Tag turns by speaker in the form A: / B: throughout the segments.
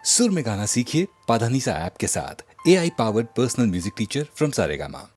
A: सुर में गाना सीखिए पाधानीसा ऐप के साथ। AI powered personal music teacher from Saregama.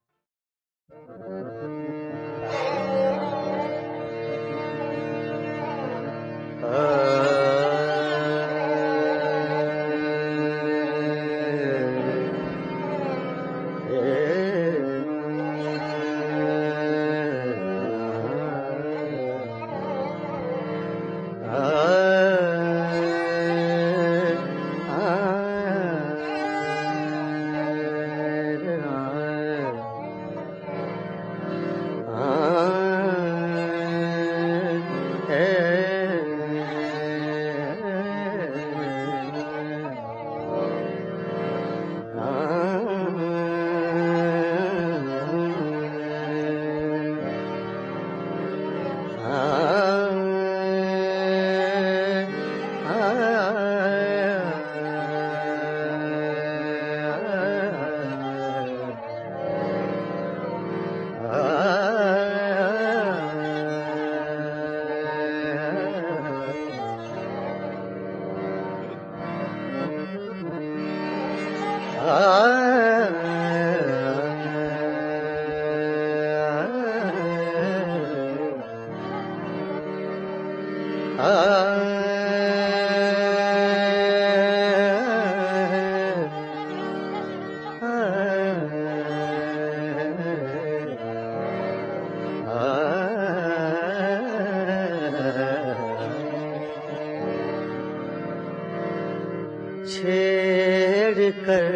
B: छेड़ कर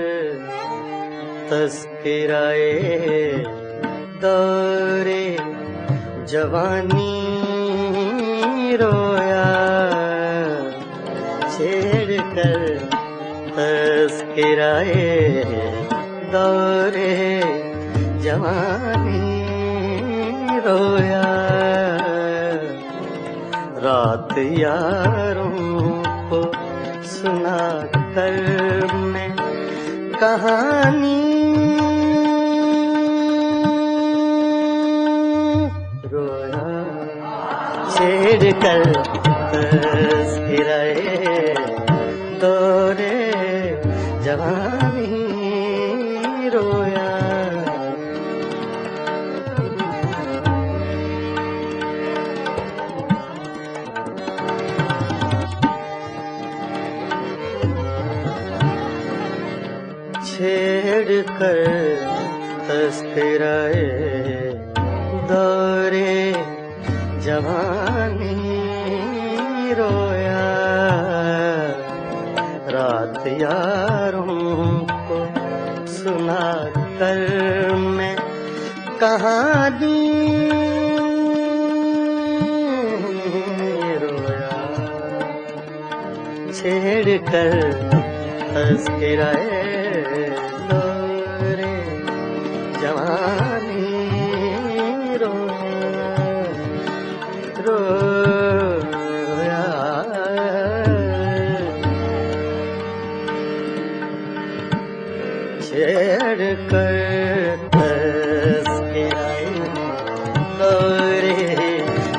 B: तस्कराए दौरे जवानी रोया, छेड़ कर तस्कराए दौरे जवानी रोया, रात यारों को सुना कर मैं कहानी रोया, छेड़ कर तस्कराए दौरे जवानी रोया, छेड़ कर तस्कराए दौरे जवानी रोया, रात यारों को सुना कर मैं कहानी रोया, छेड़ कर तस्कराए दौरे जवानी रोया, छेड़ कर तस्कराए दौरे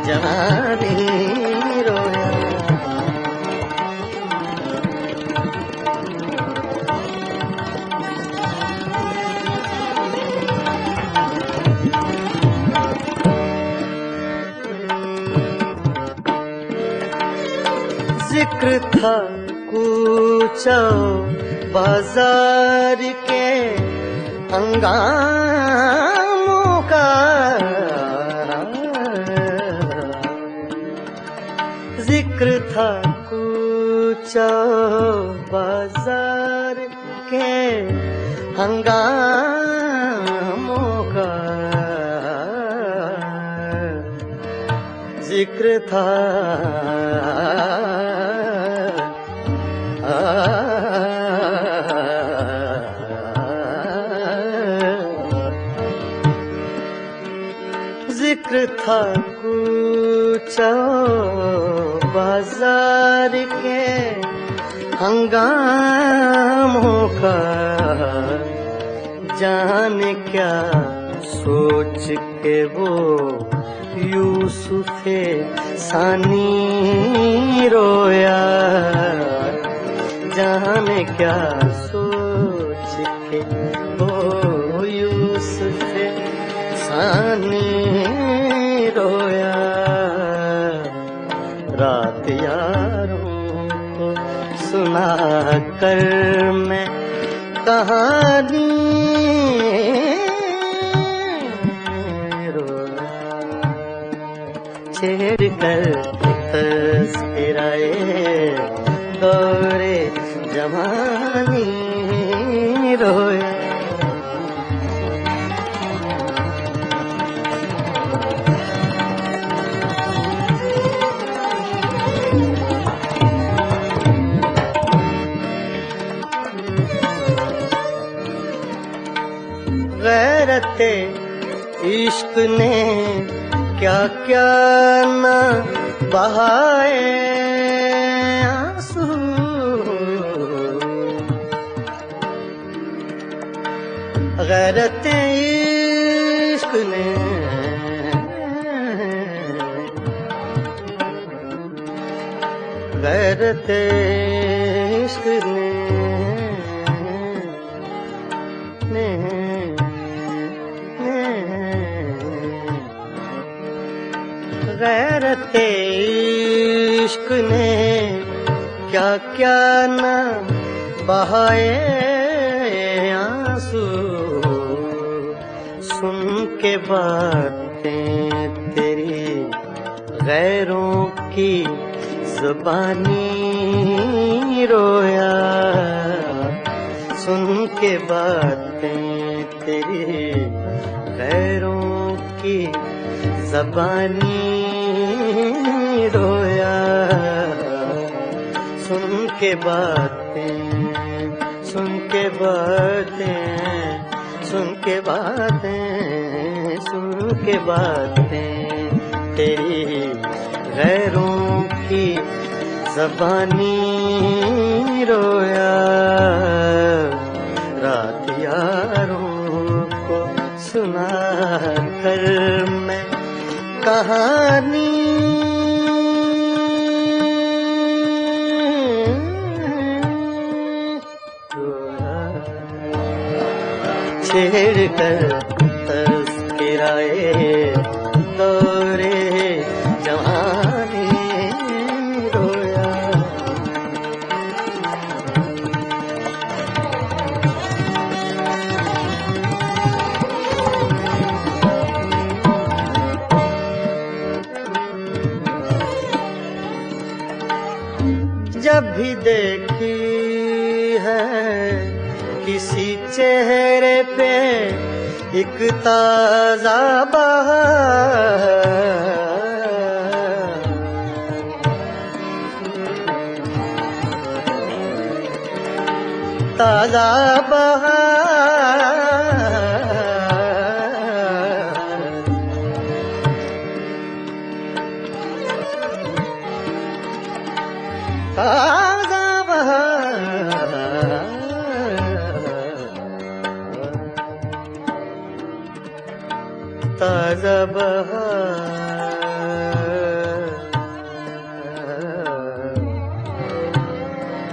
B: जवानी रोया, जिक्र था कूचा बाजार के हंगामों का, जिक्र था कूचा बाजार के हंगामों का, जिक्र था जिक्र था कूचा बाजार के हंगामों का, जाने क्या सोच के वो यूसुफे सानी रोया, जाने क्या सोच के वो यूसुफ सानी रोया। रात यारों को सुना कर मैं कहानी रोया। छेड़ कर तस्कराए दौरे जवानी रोया। गैरते इश्क ने क्या क्या न बहाए आंसू। गैरते इश्क ने गैरते इश्क ने गैरते इश्क ने क्या क्या न बहाए आंसू। सुन के बातें तेरी गैरों की ज़बानी रोया। सुन के बातें तेरी गैरों की ज़बानी रोया। सुन के बातें सुन के बातें सुन के बातें सुन के बातें तेरी गैरों की ज़बानी रोया। रात यारों को सुना कर मैं कहानी छेड़ कर तस्कराए दौरे जवानी रोया। जब भी देखी है किसी चेहरे पे एक ताजा बहार, ताजा बहार, ताजा बहार, ताजा बहार,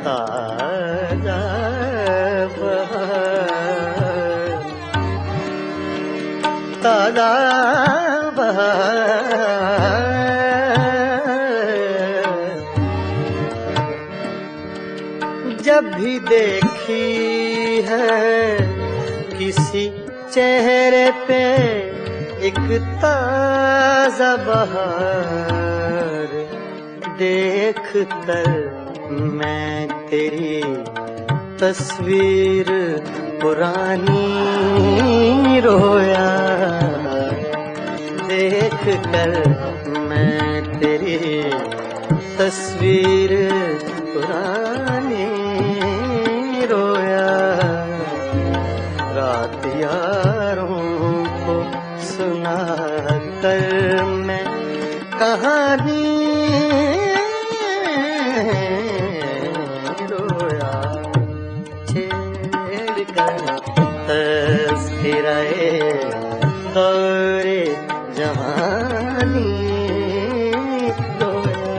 B: ताजा बहार, ताजा बहार। जब भी देखी है किसी चेहरे पे एक ताजा बहार, देख कर मैं तेरी तस्वीर पुरानी रोया। देख कर मैं तेरी तस्वीर पुरानी रोया। रात यारों को सुना कर मैं कहानी रोया। छेड़ कर तस्कराए दौरे जवानी रोया।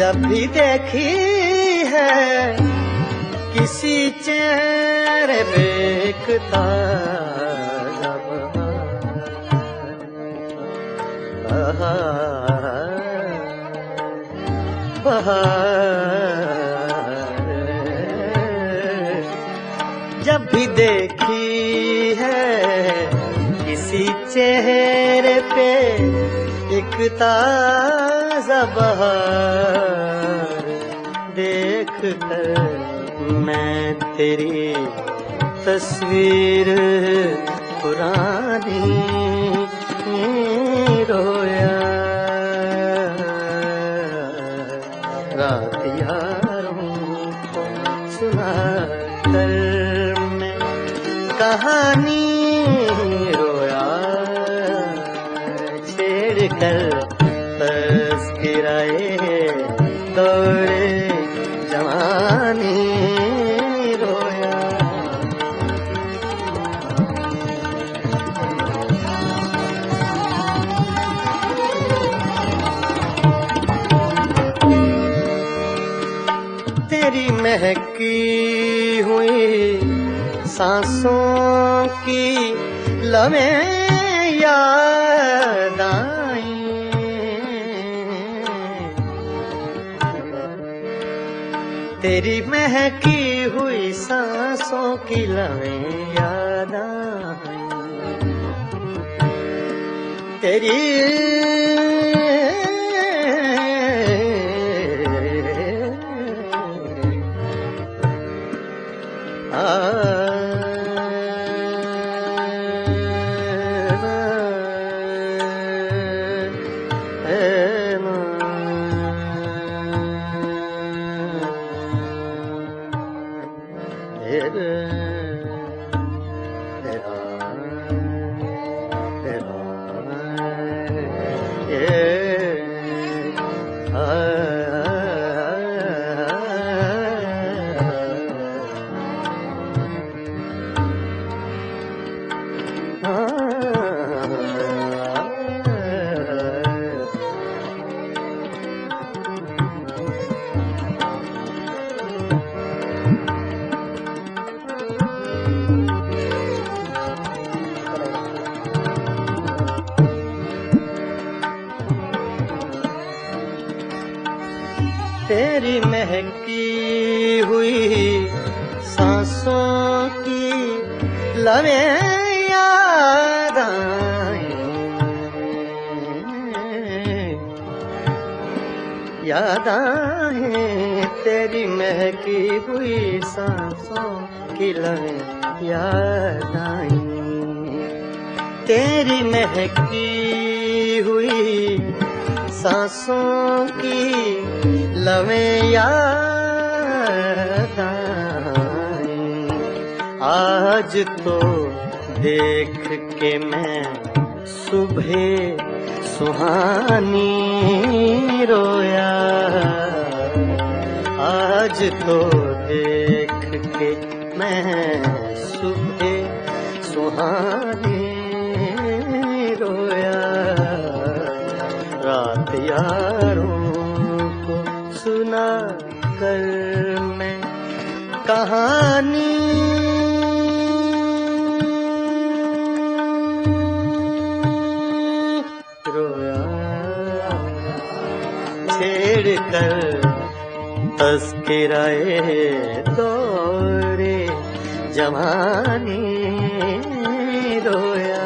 B: जब भी देखी है किसी चेहरे पे एक ताजा बहार, जब भी देखी है किसी चेहरे पे एक ताजा बहार, देख कर मैं तेरी तस्वीर पुरानी रोया, रात यारों को सुना कर मैं कहानी रोया, छेड़ कर तस्कराए दौड़े जवानी रोया। तेरी महकी हुई सांसों की लवें याद आई, तेरी महकी हुई सांसों की लवें याद आई, तेरी तेरी महकी हुई सांसों की लवें याद आई, याद आए तेरी महकी हुई सांसों की लवें याद आई, तेरी महकी हुई सांसों की लवें याद आई, आज तो देख के मैं सुबह सुहानी रोया, आज तो देख के मैं सुबह सुहानी रोया, रात यारों को सुना कर मैं कहानी रोया, छेड़ कर तस्कराए दौरे जवानी रोया,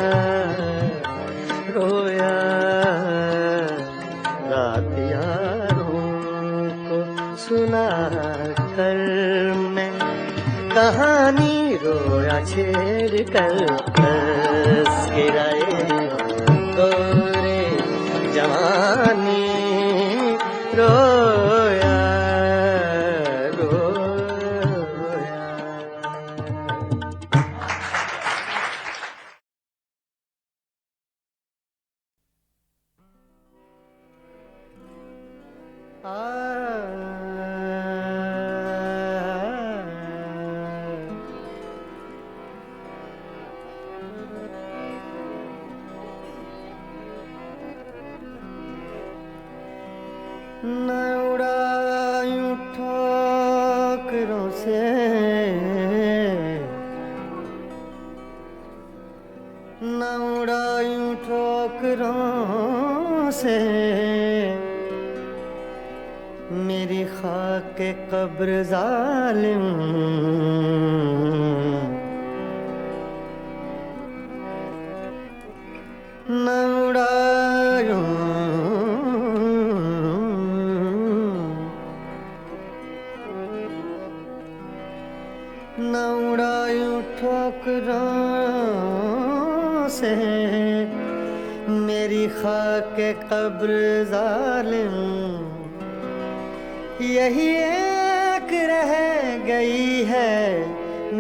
B: रोया, रात यारों को सुना कर मैं कहानी रोया, छेड़ कर तस्कराए दौरे जवानी रोया, रोया। न उड़ा ठोकरों से मेरी खाक कब्र जालिम न उड़ायूं न उड़ायूं ठोकरों से मेरी खाक कब्र जालिम यही एक रह गई है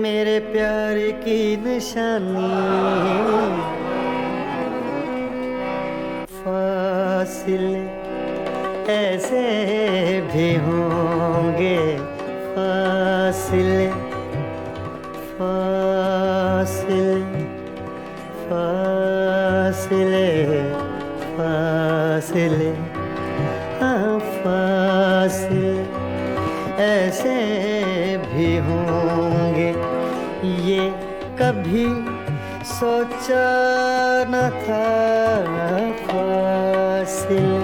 B: मेरे प्यार की निशानी फासिले ऐसे भी होंगे फासिले फासिले फासिले फासिले हाँ फासिले ऐसे भी होंगे ये कभी सोचा न था फासिले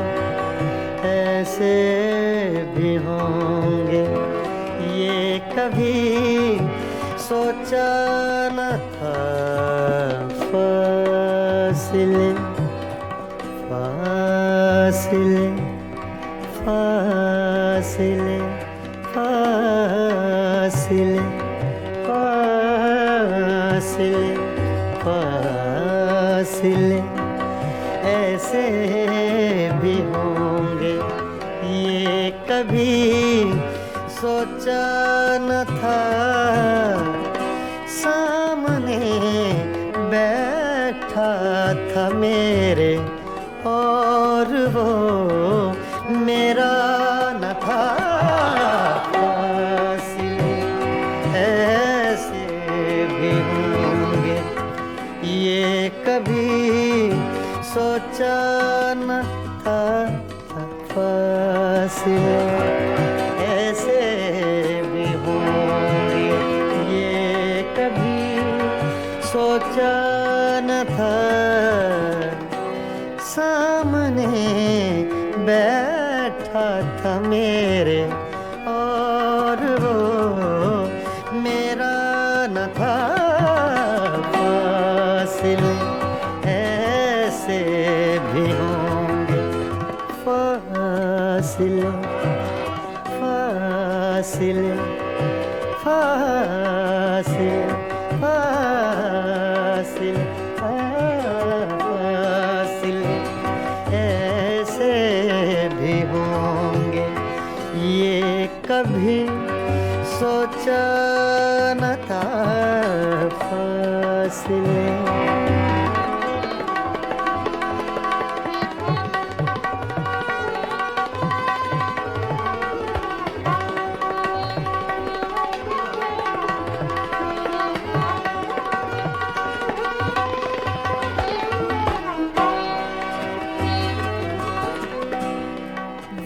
B: ऐसे भी होंगे ये कभी सोचा न था फासिले फासिले फासिले फासिले फासिले फासिले ऐसे भी होंगे ये कभी सोचा न था सामने बैठा था मेरे और वो मेरा न था फासिले ऐसे भी होंगे ये कभी सोचा न था फासिले ऐसे भी होंगे ये कभी सोचा न था सामने बैठा था मेरे और वो मेरा न था फासिले ऐसे भी होंगे फासिले फासिले फासिले फासिले फासिले ऐसे भी होंगे ये कभी सोचा न था फासिले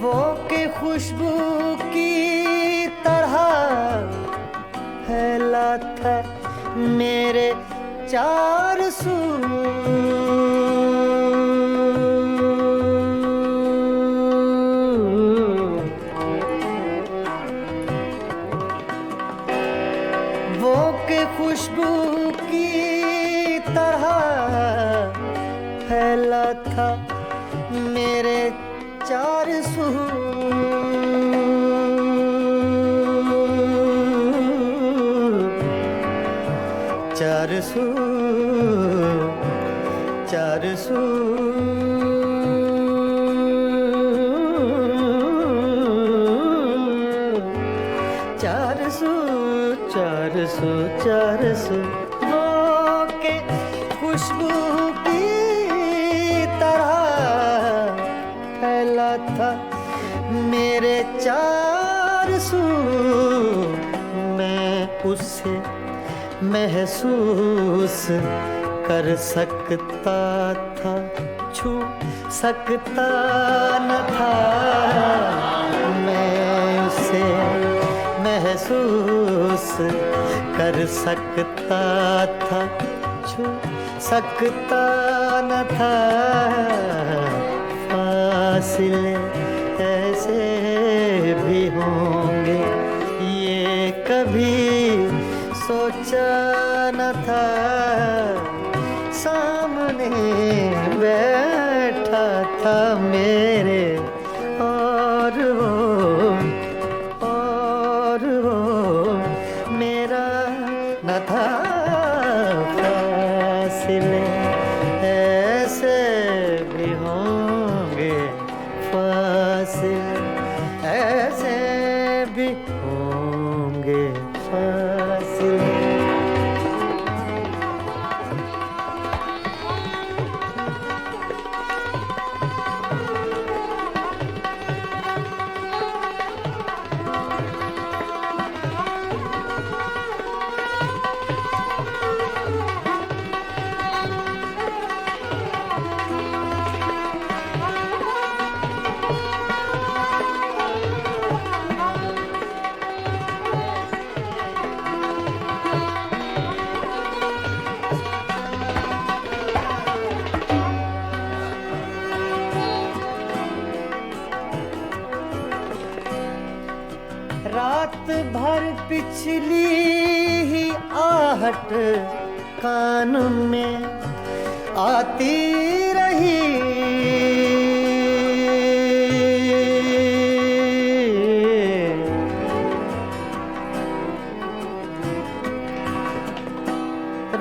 B: वो के खुशबू की तरह फैला था मेरे चार सू वो के खुशबू की तरह फैला था मेरे चार सू चार सू चार सू चार सू चार सू चार सू वो के खुशबू की तरह फैला था मेरे चार सू मैं उसे महसूस कर सकता था छू सकता न था मैं उसे महसूस कर सकता था छू सकता न था, फासले ऐसे भी होंगे ये कभी सोचा न था। सामने बैठा था मेरे और वो मेरा न था। फासले ऐसे भी होंगे, फासले ऐसे भी होंगे, फासले। रात भर पिछली ही आहट कान में आती रही,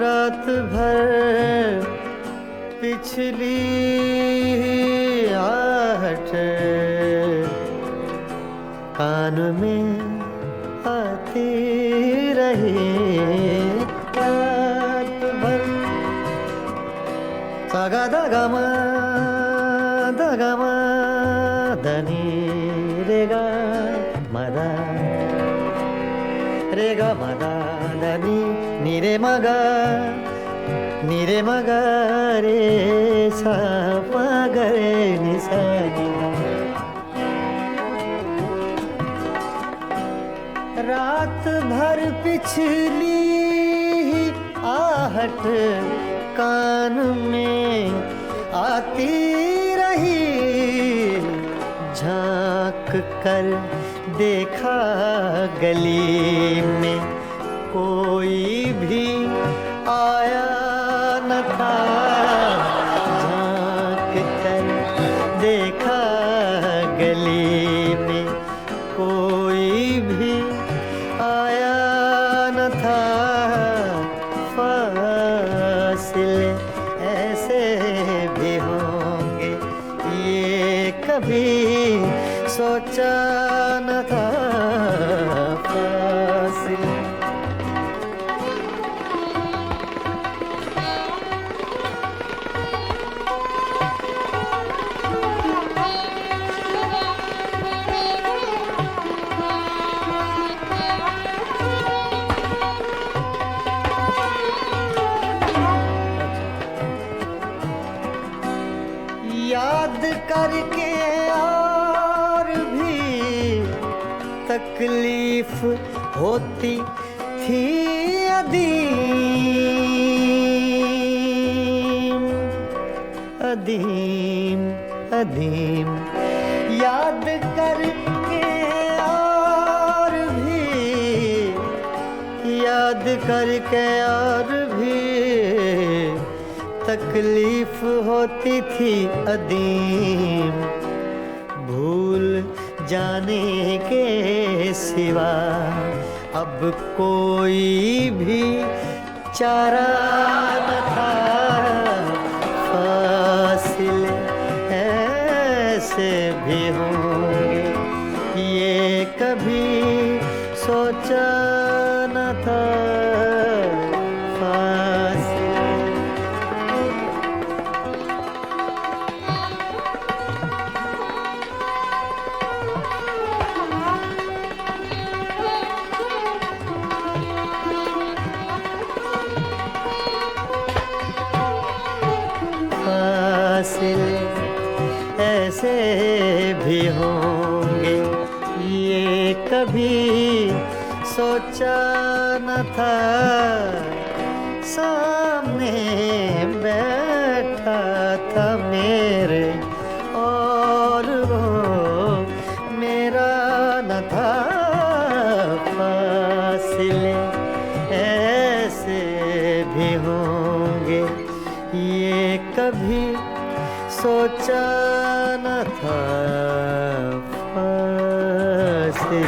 B: रात भर पिछली ही आहट कान में आती रही। रात भर सागा दगमा धनी रेगा मदा धनी नीरे मगा रे सा पगरे निसा। रात भर पिछली आहट कान में आती रही, झांक कर देखा गली में कोई भी आया न था। झांक कर देखा गली में कोई भी आया न था। फासले ऐसे भी होंगे ये कभी सोचा न था। फासले याद करके और भी तकलीफ होती थी अदीम। याद करके और भी तकलीफ होती थी अदीम। भूल जाने के सिवा अब कोई भी चारा न था। फासले ऐसे भी होंगे ये कभी सोचा न था। फासले ऐसे भी होंगे ये कभी सोचा न था। सामने सामने बैठा था मेरे, और वो मेरा न था। फासले ऐसे भी होंगे ये कभी सोचा न था। फासले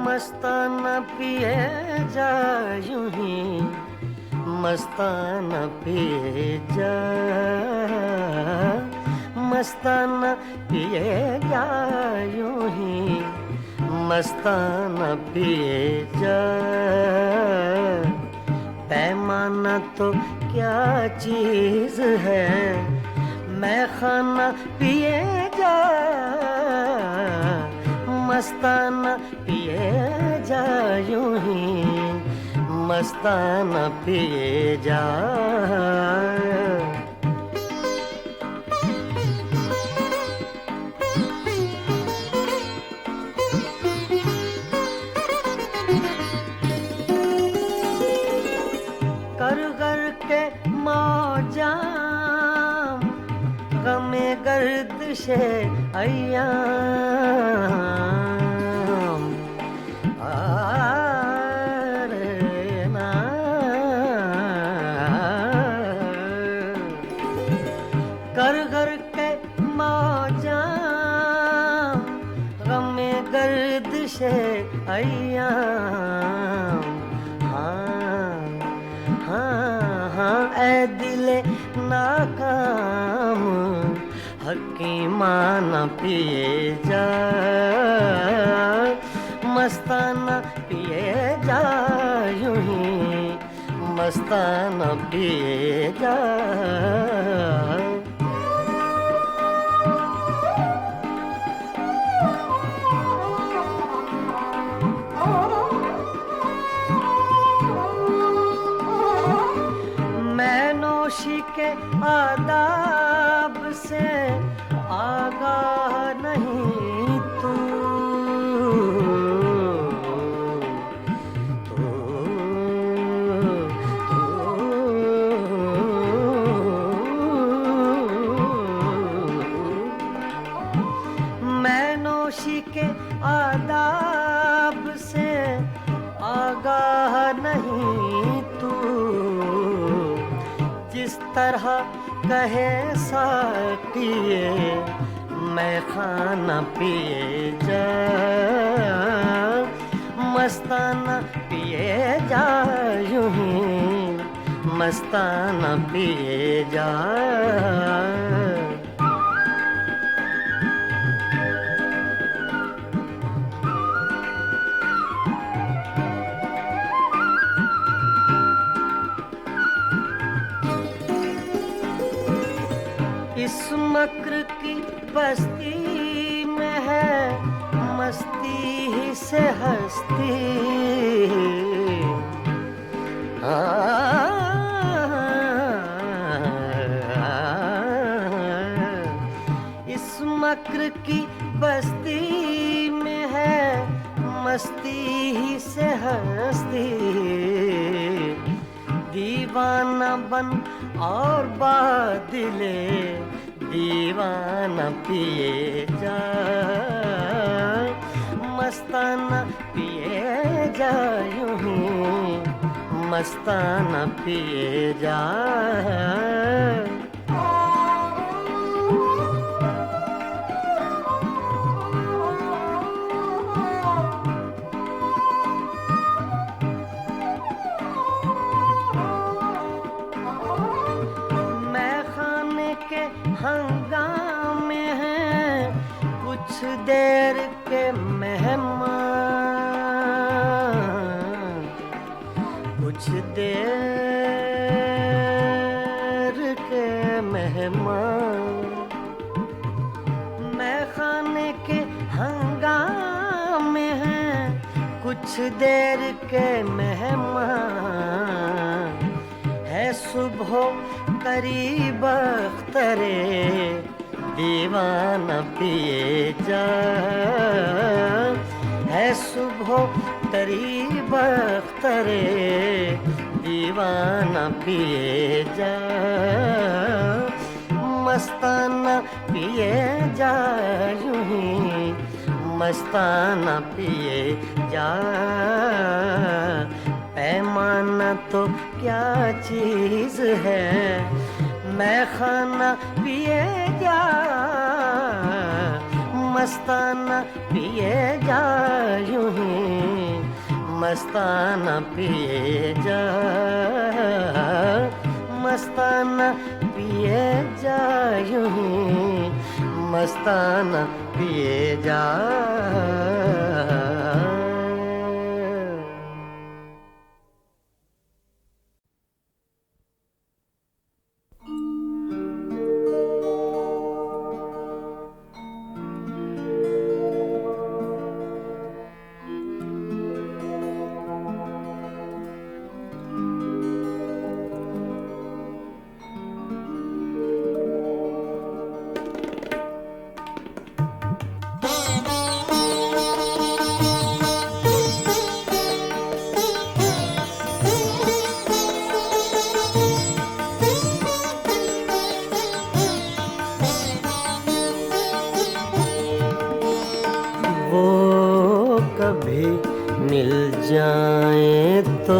B: मस्ताना पिए जा यूं ही, मस्ताना पिए जा, मस्ताना पिए जा यूं ही, मस्ताना पिए जा। पैमाना तो क्या चीज है, मैं खाना पिए जा, मस्ताना पिए जा यूं ही, मस्ताना पिए जा। कर कर के मौजा गमे गर्दिशे अय्याम, आरे ना कर कर के मौजा गमे गर्दिशे अय्याम। हाँ हाँ हाँ ऐ दिले नाकाम, हकीमाना पिए जा, मस्ताना पिए जा यूं ही, मस्ताना पिए जा। मैं नौशी के आदाब से आगाह नहीं तू, मैं नौशी के आदाब से आगाह नहीं तू, जिस तरह कहे साकिए मैं खाना पिए जा, मस्ताना पिए जा यूं ही, मस्ताना पिए जा। इस मक्र की बस्ती में है मस्ती ही से हस्ती, इस मक्र की बस्ती में है मस्ती ही से हस्ती। दीवाना बन और बादिले दीवाना पिए जा, मस्ताना पिए जा यूं ही, मस्ताना पिए जा। हंगामे हैं कुछ देर के मेहमान, कुछ देर के मेहमान। मैं खाने के हंगामे हैं कुछ देर के मेहमान है सुबह करीब अख्तरे दीवाना पिए जा है सुबह करीब अख्तरे दीवाना पिए जा मस्ताना पिए जा यूं ही मस्ताना पिए जा पैमाना तो क्या चीज है मैं खाना पिए जा मस्ताना पिए जा यूं ही मस्ताना पिए जा मस्ताना पिए जा यूं ही मस्ताना पिए जा मिल जाए तो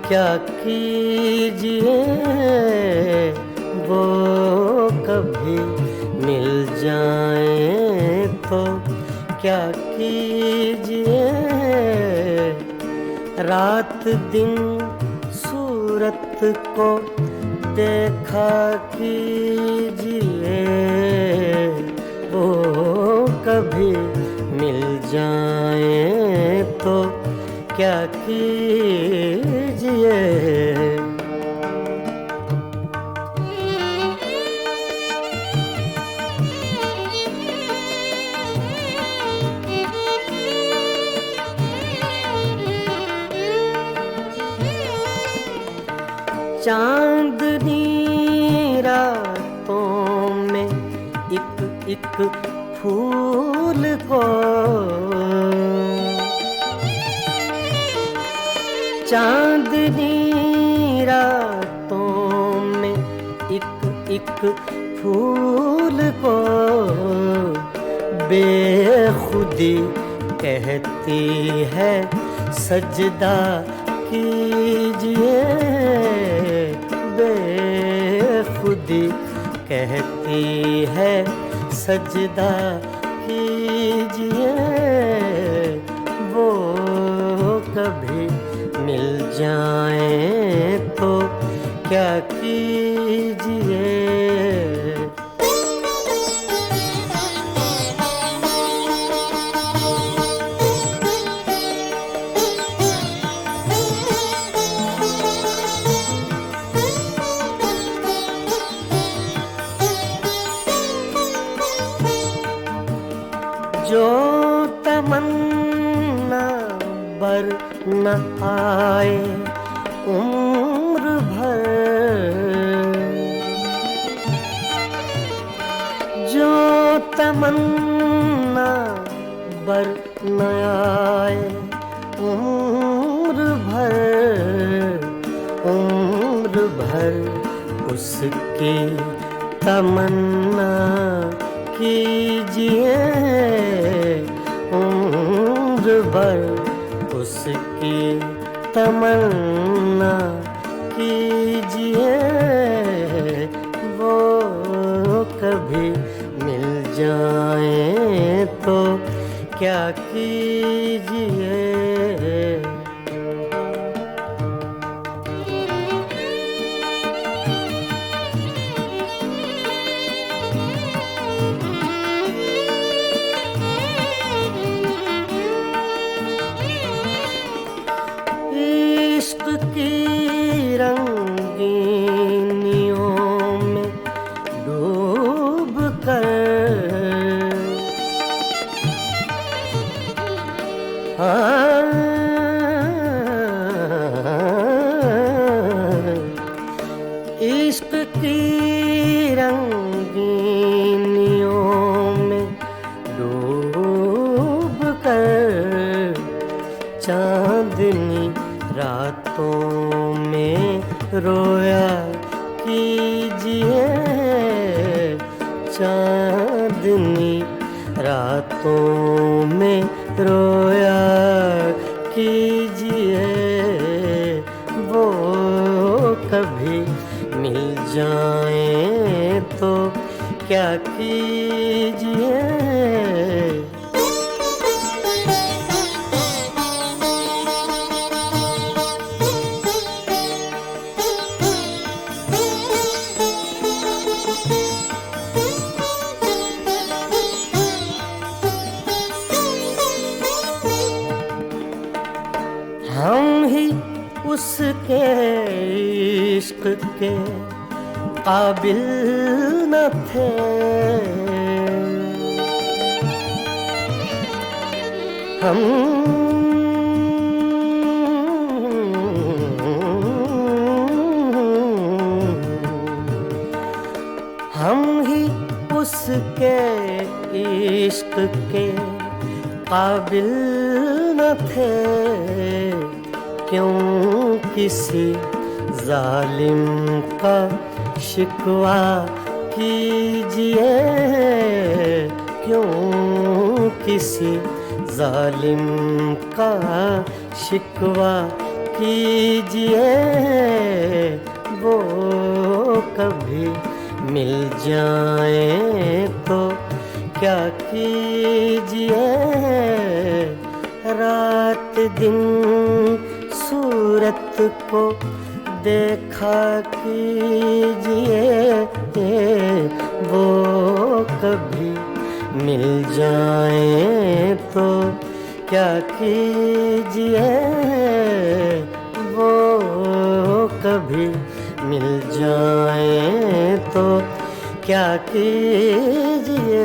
B: क्या कीजिए वो कभी मिल जाए तो क्या कीजिए रात दिन सूरत को देखा कीजिए वो कभी मिल जाए तो क्या कीजिए चांदनी रातों में एक फूल को चांदनी रातों में एक फूल को बेखुदी कहती है सजदा कीजिए बेखुदी कहती है सजदा कीजिए वो कभी मिल जाए तो क्या कीजिए जो तमन्ना बर न आए उम्र भर जो तमन्ना बर न आए उम्र भर उसकी तमन्ना कीजिए उम्र भर उसकी तमन्ना कीजिए वो कभी मिल जाए तो क्या कीजिए की रंगीनियों में डूब कर रातों में रोया कीजिए चांदनी, रातों में रोया कीजिए, वो कभी मिल जाए तो क्या कीजिए। हम ही उसके इश्क के काबिल न थे, हम ही उसके इश्क के काबिल न थे, क्यों किसी जालिम का शिकवा कीजिए, क्यों किसी जालिम का शिकवा कीजिए, वो कभी मिल जाए तो क्या कीजिए। रात दिन सूरत को देखा कीजिए, वो कभी मिल जाए तो क्या कीजिए, वो कभी मिल जाए तो क्या कीजिए।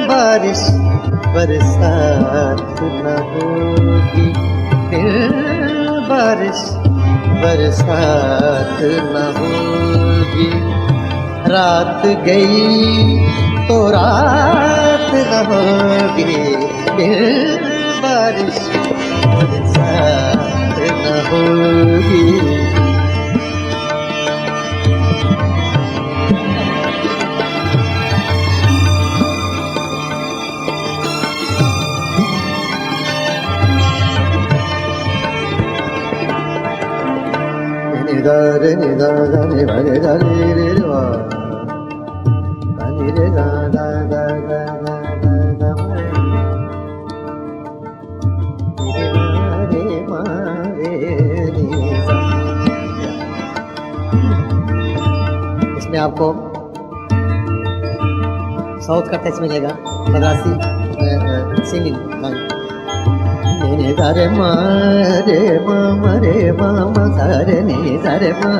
C: बारिश बरसात न होगी, फिर बारिश बरसात न होगी। रात गई तो रात न होगी, फिर बारिश बरसात न होगी। रे नि दा दा रे वा रे दा रे रे वा दा नि रे दा दा दा दा दा दा दा रे मा रे नि सा। इसमें आपको साउथ का टच मिलेगा, मद्रासी सिंगिंग। ने दा रे मा रे मा मा रे मा मा सा रे नि सा रे मा।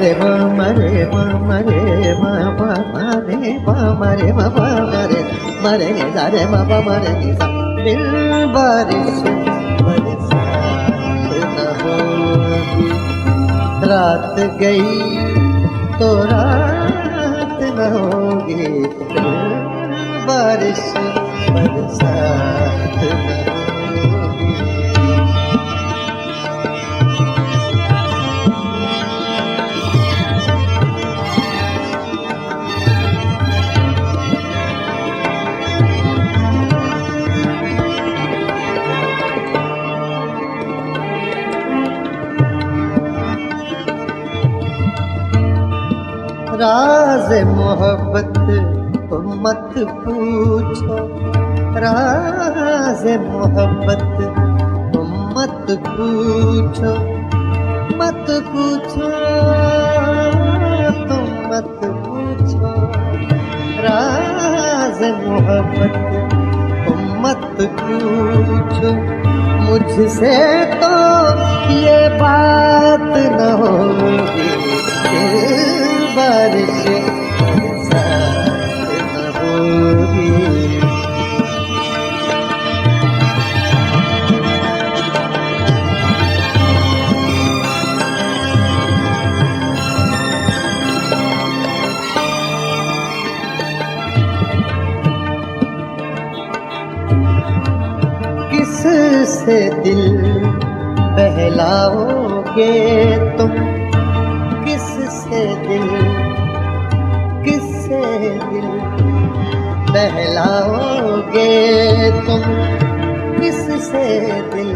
C: रे मा मा रे मा मा रे मा मा मा रे मा मा रे मा मा मा रे मा रे नि सा रे मा मा मा रे नि सा। दिल बारिश बरसात न होगी, रात गई तो रात न होगी। होगी, बारिश बरसात न होगी। राज मोहब्बत तुम मत पूछो, राज मोहब्बत तुम मत पूछो, मत पूछो तुम मत पूछो, राज मोहब्बत तुम मत पूछो। मुझसे तो ये बात न होगी, बारिश बरसात न होगी। किस से दिल बहलाओगे तुम, किस से दिल, किस से दिल बहलाओगे तुम, किस से दिल,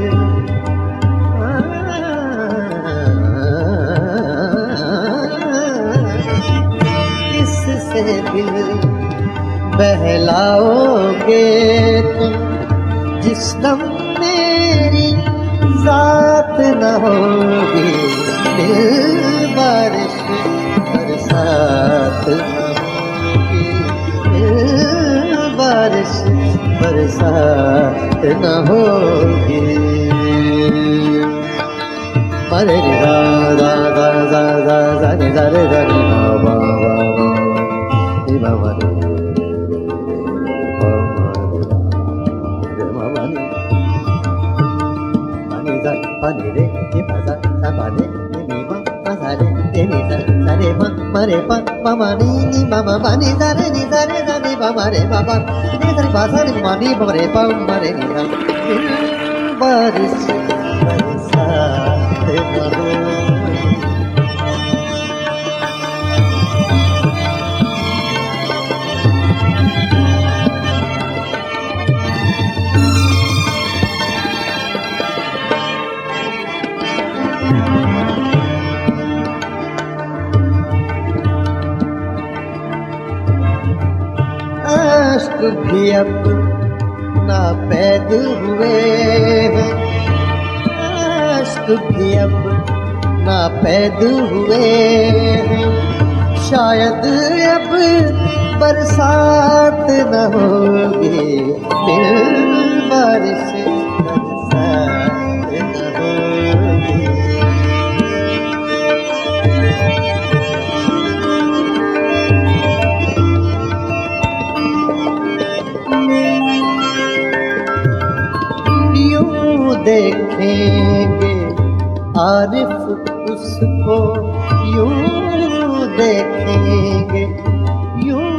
C: किस से दिल बहलाओगे तुम, जिस दम मेरी जात न होगी, दिल बारिश बरसात न होगी, दिल बारिश बरसात न होगी। मरे रे गा गा गा गा गा गा रे गा रे गा रे गा वा वा वा रे वा वा रे pani re ni pa sa sa pa re ni ma pa sa re ni sa sa re ma re pa ma ni ma ma ni sa re ni sa ni pa ma re pa ni sa re pa sa ni ma ni pa re pa ma re ni sa बारिश बरसात न होगी। अश्क भी अब नापैद हुए हैं, अश्क भी अब नापैद हुए हैं, शायद अब बरसात न होगी, फिर बारिश बरसात न होगी। देखेंगे आरिफ उसको, यूं देखेंगे यूं,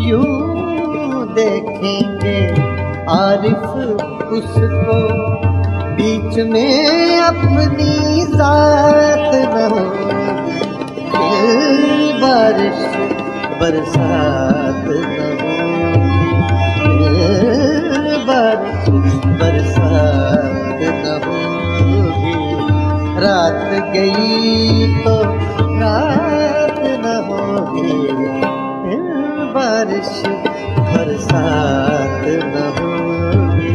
C: यूं देखेंगे आरिफ उसको, बीच में अपनी जात न होगी, बारिश बरसात न होगी, बारिश बरसात न होगी। रात गई तो रात न होगी, बारिश बरसात न होगी।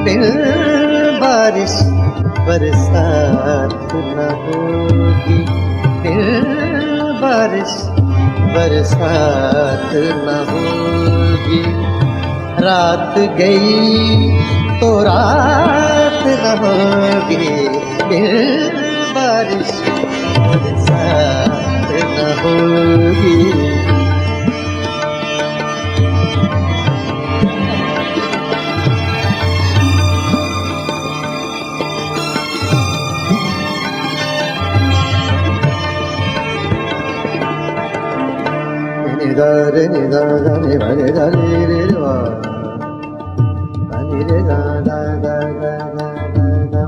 C: बिन बारिश बरसात न होगी, बिन बारिश बरसात न होगी। रात गई तो रात न होगी, बिन बारिश बरसात न होगी। रे नि दा दा नि रे रे दा रे रे वा दा नि रे दा दा दा दा दा दा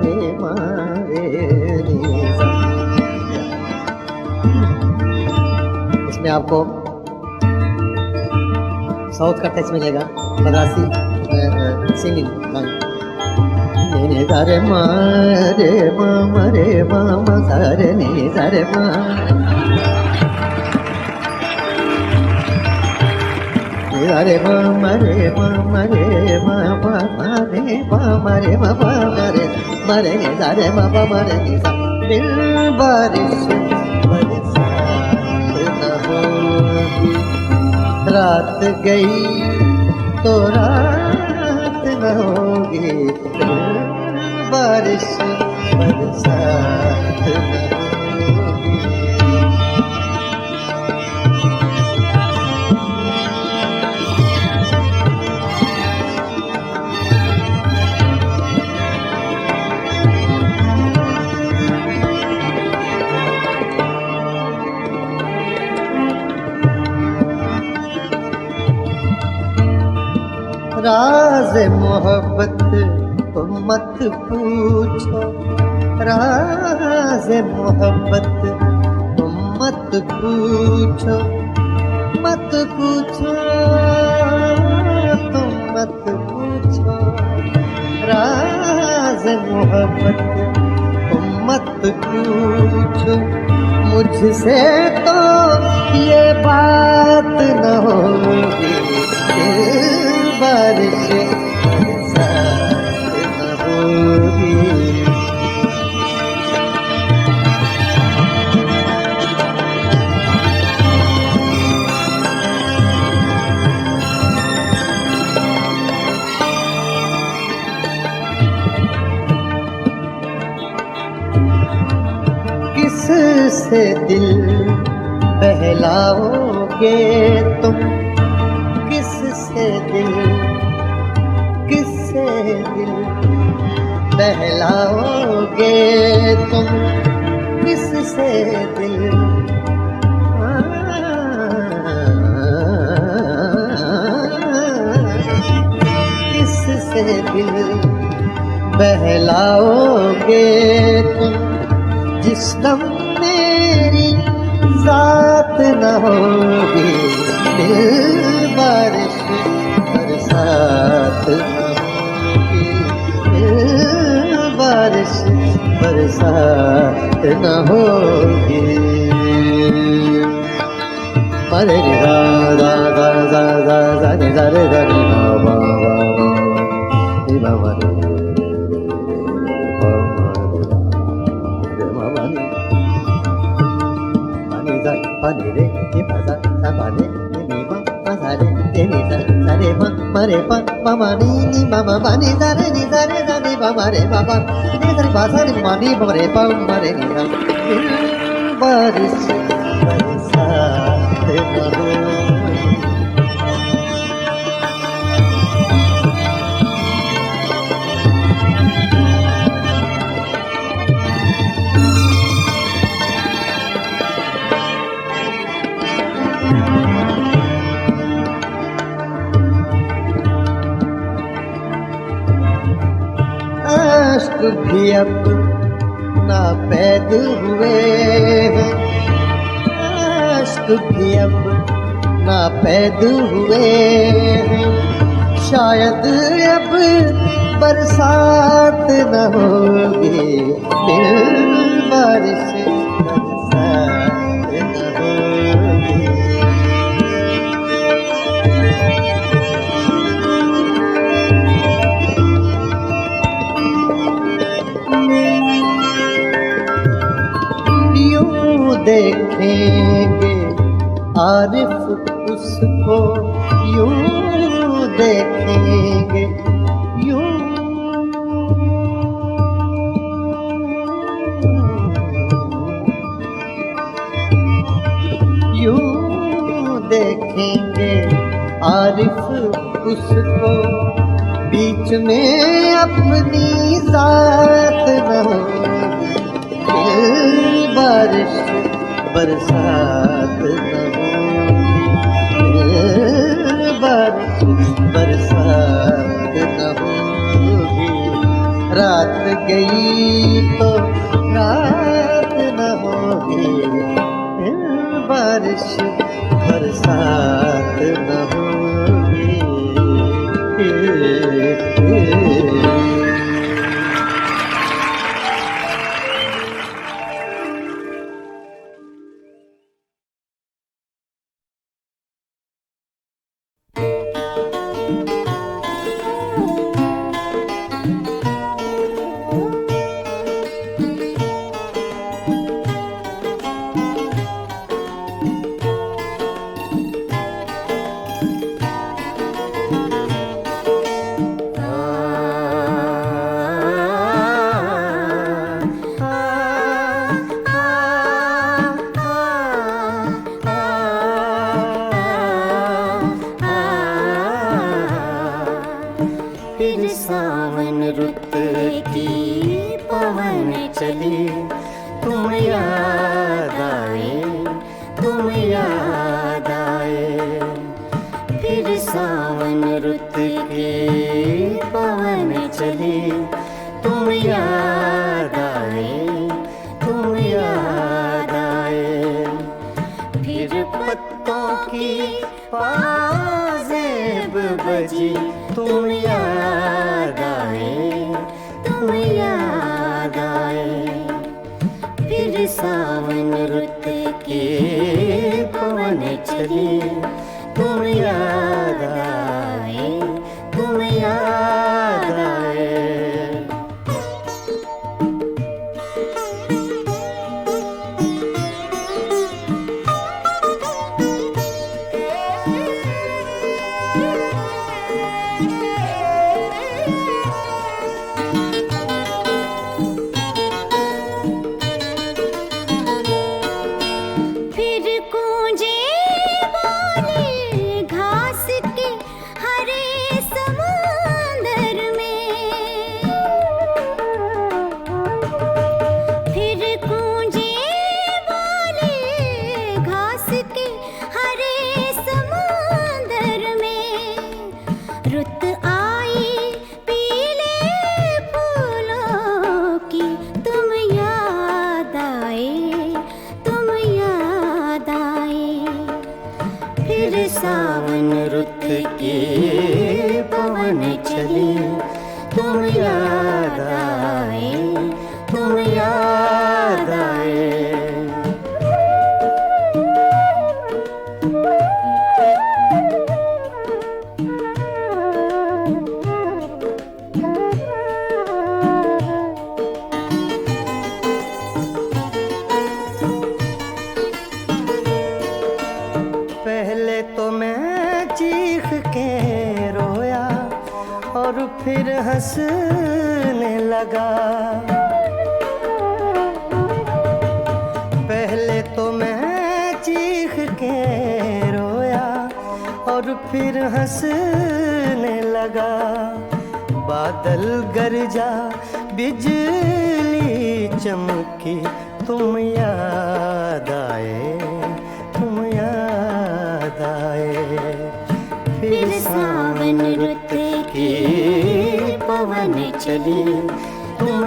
C: रे मा रे नि सा। इसमें आपको साउथ का टच मिलेगा, मद्रासी सिंगिंग। नि दा रे मा रे मा मा रे मा मा सा रे नि दा रे मा। नि दा रे मा मा रे मा मा रे मा मा मा रे मा मा रे मा मा मा रे मा रे नि दा रे मा मा मा रे नि सा। बिन बारिश बरसात न होगी, रात गई तो रात न होगी। बारिश बरसात न होगी। राज मोहब्बत तुम मत पूछो, राज मोहब्बत तुम मत पूछो, मत पूछो तुम मत पूछो। राज मोहब्बत तुम मत पूछो, मुझसे तो ये बात न होगी। बारिश बरसात न होगी। किस से दिल बहलाओगे तुम, किससे दिल बहलाओगे तुम, किससे दिल किससे दिल बहलाओगे तुम। जिस दम मेरी जात न होगी, दिल बारिश बरसात न होगी, दिल बारिश बरसात न होगी। मरे नि दा दा दा दा दा दा नि दा रे दा नि मा मा मा नि मा मा नि मा मा रे मा मा नि मा नि दा पा नि रे नि पा दा सा पा नि नि मा मा सा रे नि सा रे मा रे पा मा मा नि मा मा मा नि दा रे दा नि मा मा रे मा मा नि दा रे पा सा नि मा नि मा रे पा मा रे नि दा। बारिश बरसात न होगी। अश्क भी अब ना पैद हुए हैं, अश्क भी अब ना पैद हुए हैं, शायद अब बरसात न होगी, फिर बारिश बरसात न होगी। यूं देखेंगे आरिफ उसको, यूं देखेंगे, यूं देखेंगे आरिफ उसको, बीच में अपनी जात न होगी, फिर बारिश बरसात न होगी, फिर बारिश बरसात न होगी। रात गई तो रात न होगी, फिर बारिश बरसात न होगी।
B: फिर सावन रुत की पवन चली, तुम याद आए, तुम याद आए। फिर सावन रुत की पवन चली, तुम याद आए, तुम याद आए। फिर पत्तों की पाजेब बजी, तुम याद आए, तुम याद आए। फिर सावन रुत के पवन चली, तुम याद आए, तुम याद आए। सावन रुत के पवन चले, तुम याद आए, तुम याद आए। पहले तो मैं चीख के रोया और फिर हंसने लगा। पहले तो मैं चीख के रोया और फिर हंसने लगा। बादल गरजा बिजली चमकी, तुम याद आए, तुम याद आए। फिर सावन रुत की पवन चली, तुम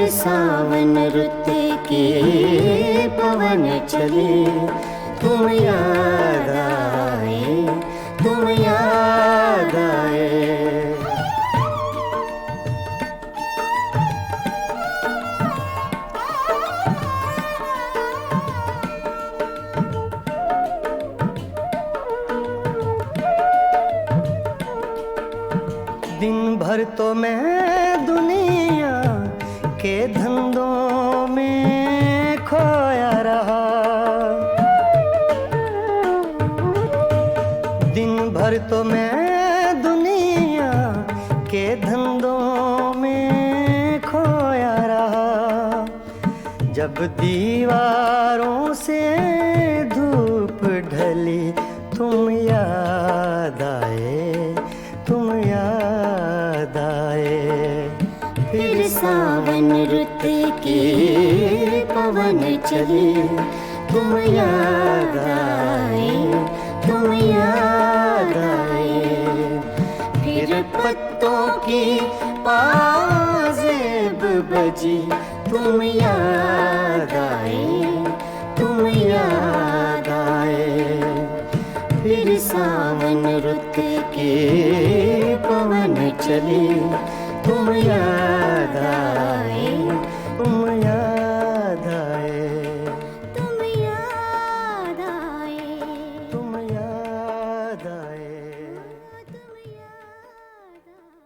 D: फिर सावन रुत के पवन चले, तुम याद आए, तुम याद आए।
B: दिन भर तो मैं दुनिया के धंधों में खोया रहा, दिन भर तो मैं दुनिया के धंधों में खोया रहा। जब दीवारों से धूप ढली तुम याद आए, तुम याद आए।
D: फिर सावन रुत के पवन चले, तुम याद आए, तुम याद आए। फिर पत्तों की पाजेब बजी, तुम याद आए, तुम याद आए। फिर सावन रुत के पवन चले, तुम याद आए,
B: तुम याद आए,
D: तुम याद आए,
B: तुम याद आए।
D: तुम याद आए।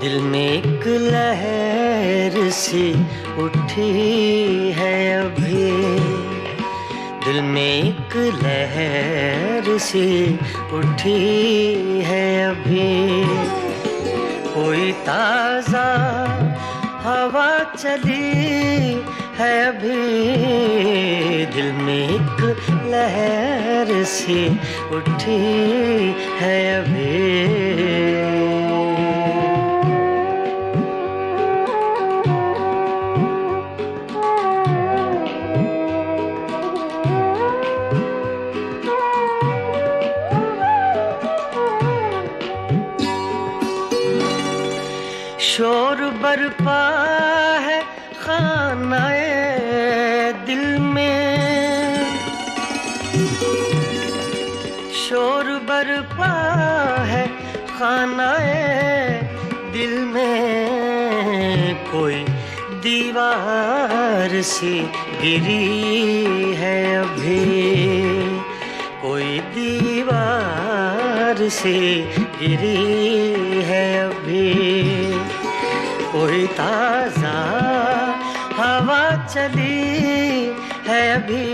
B: दिल में एक लहर सी उठी है अभी, दिल में एक लहर सी उठी है अभी। कोई ताजा हवा चली है अभी, दिल में एक लहर सी उठी है अभी। शोर बरपा है खानाए दिल में, शोर बरपा है खानाए दिल में। कोई दीवार सी गिरी है अभी, कोई दीवार सी गिरी है अभी। कोई ताजा हवा चली है अभी,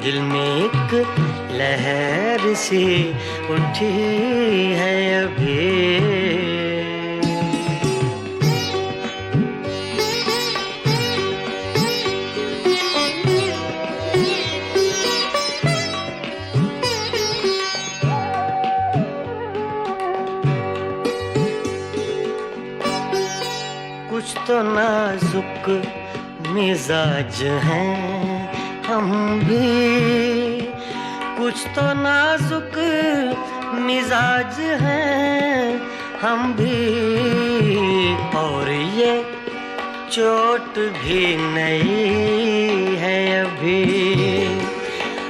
B: दिल में एक लहर सी उठी है अभी। कुछ तो नाजुक मिजाज हैं हम भी, कुछ तो नाजुक मिजाज हैं हम भी। और ये चोट भी नई है अभी,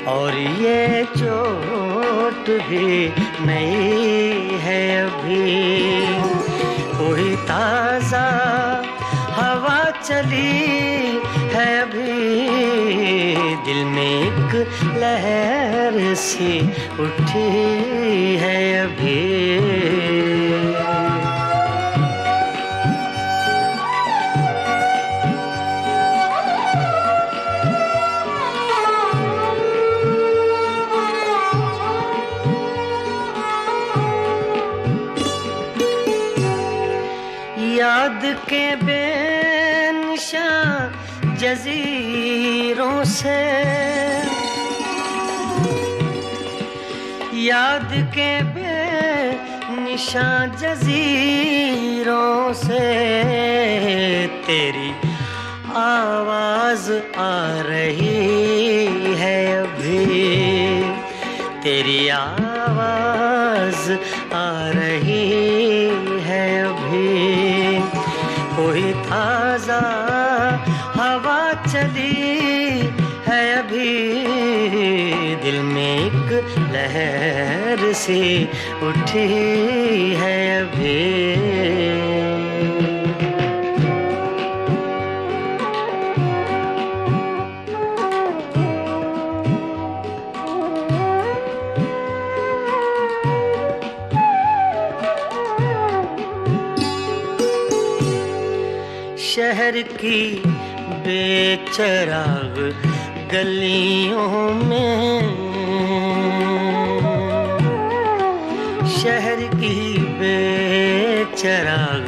B: और ये चोट भी नई है अभी। कोई ताजा हवा चली है अभी, दिल में एक लहर सी उठी है अभी। याद के बेनिशान जजीरों से, याद के बेनिशान जजीरों से तेरी आवाज आ रही है अभी, तेरी आवाज आ रही है अभी। कोई ताजा हवा चली है अभी, दिल में एक लहर सी उठी है अभी। शहर की बेचराग गलियों में, शहर की बेचराग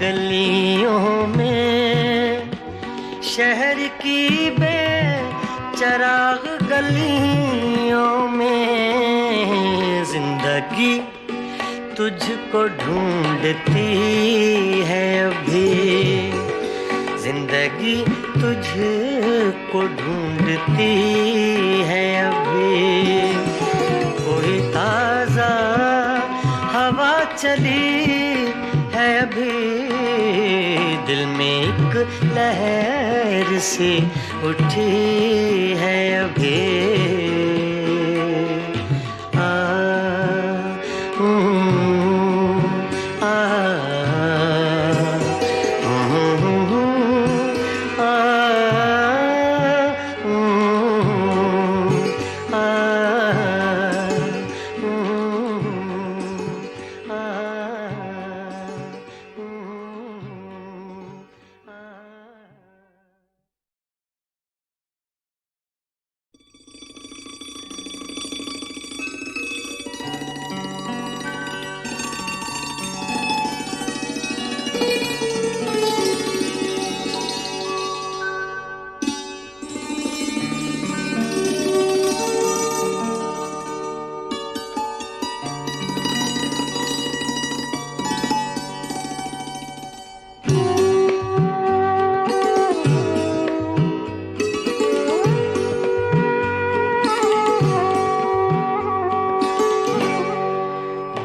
B: गलियों में, शहर की बेचराग गलियों में जिंदगी तुझको ढूंढती है अभी, जिंदगी तुझको ढूंढती है अभी। कोई ताजा हवा चली है अभी, दिल में एक लहर सी उठी है अभी।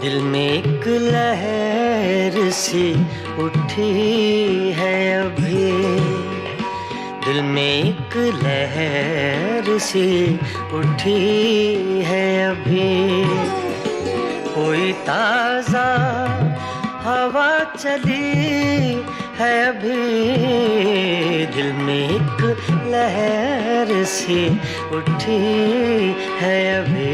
B: दिल में एक लहर सी उठी है अभी, दिल में एक लहर सी उठी है अभी। कोई ताजा हवा चली है अभी, दिल में एक लहर सी उठी है अभी।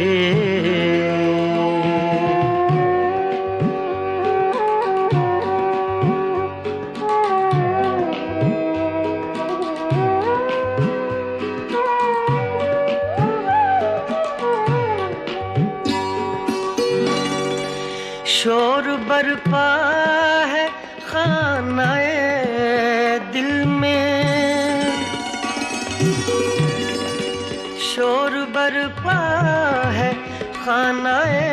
B: शोर बरपा है खानाए दिल में, शोर बरपा है खानाए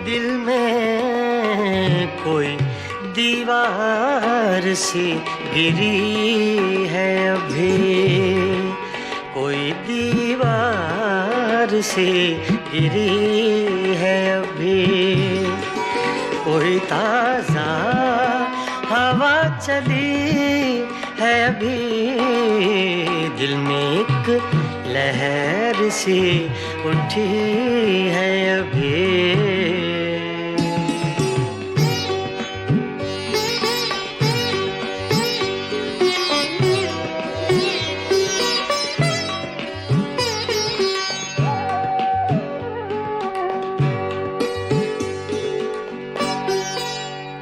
B: दिल में। कोई दीवार सी गिरी है अभी, कोई दीवार सी गिरी है अभी। कोई ताजा हवा चली है अभी, दिल में एक लहर सी उठी है अभी।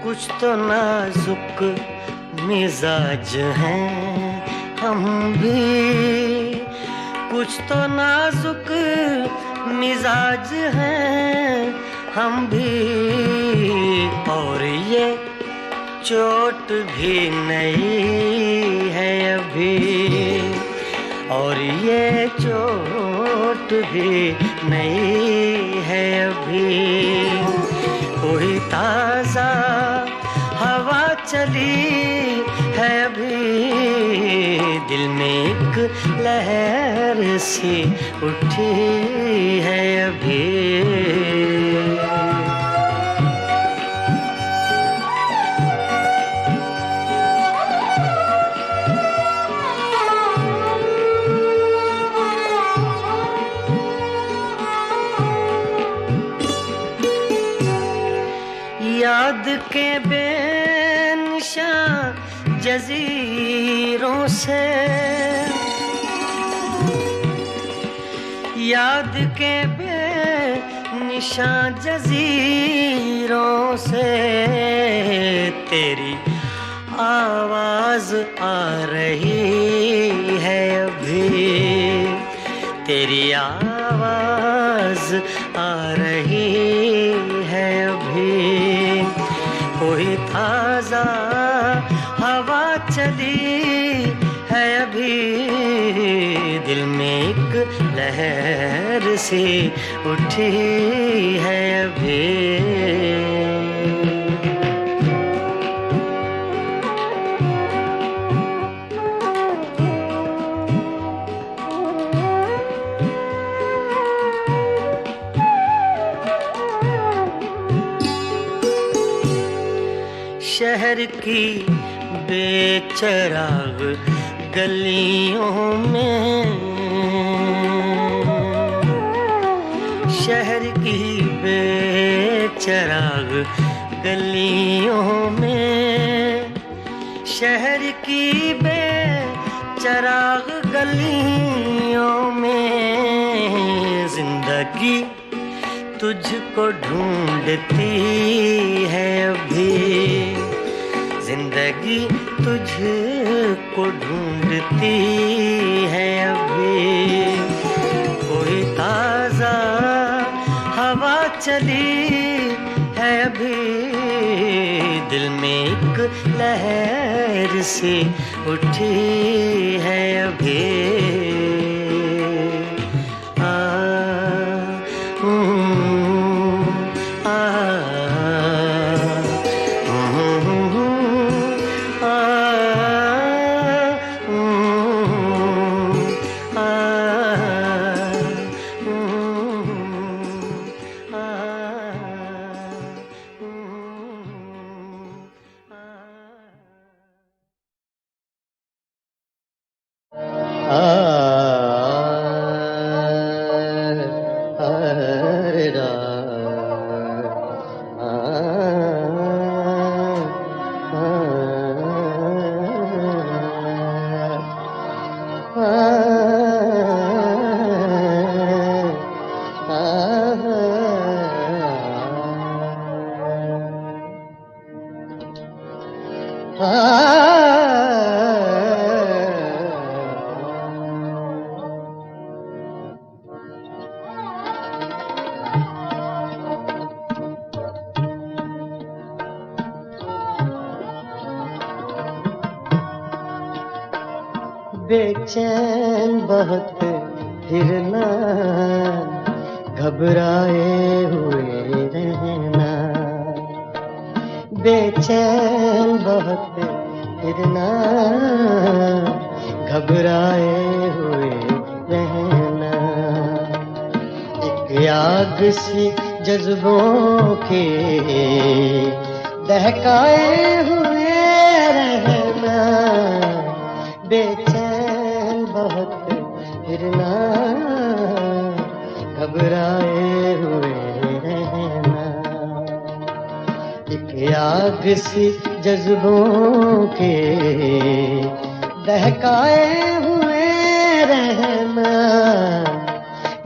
B: कुछ तो नाजुक मिजाज हैं हम भी, कुछ तो नाजुक मिजाज हैं हम भी। और ये चोट भी नहीं है अभी, और ये चोट भी नहीं है अभी। कोई ताजा हवा चली है अभी, दिल में एक लहर सी उठी है अभी। याद के बेनिशान जजीरों से, याद के बेनिशान जजीरों से तेरी आवाज आ रही है अभी, तेरी आवाज आ रही है अभी। कोई ताजा हवा चली है अभी, दिल में एक लहर सी उठी है अभी। शहर की बेचराग गलियों में, शहर की बेचराग गलियों में, शहर की बेचराग गलियों में जिंदगी तुझको ढूंढती है अभी, जिंदगी तुझको ढूंढती है अभी। कोई ताजा हवा चली है अभी, दिल में एक लहर सी उठी है अभी।
C: बेचैन बहुत फिरना, घबराए हुए रहना, बेचैन बहुत फिरना, घबराए हुए रहना। एक आग सी जज्बों के दहकाए हुए रहना, बेचैन बहुत फिरना, घबराए हुए रहना। एक आग सी जज्बों के दहकाए हुए रहना,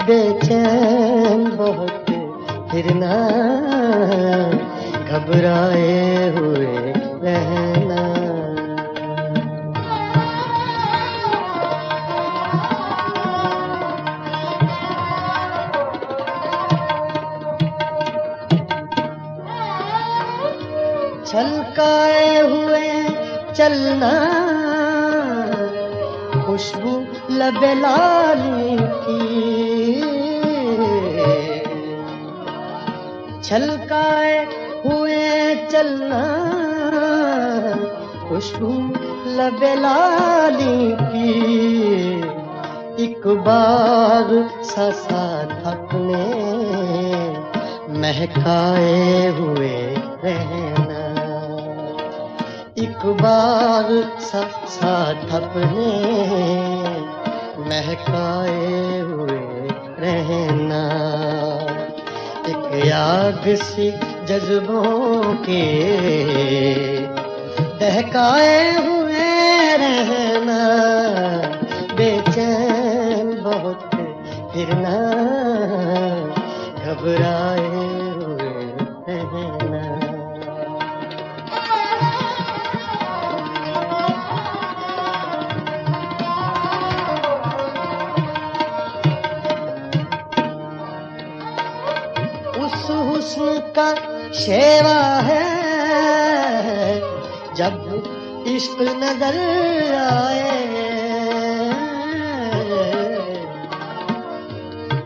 C: बेचैन बहुत फिरना, घबराए हुए रहना। छलकाए हुए चलना खुशबू लबे लाली की, छलकाए हुए चलना खुशबू लबे लाली की, एक बाग सा साथ अपने महकाए हुए रहना, एक बाग सा साथ अपने महकाए हुए रहना, एक आग सी जज्बों के दहकाए हुए रहना, बेचैन बहुत फिरना, घबराए हुए रहना। उस हुस्न का शेवा है जब इश्क नजर आए,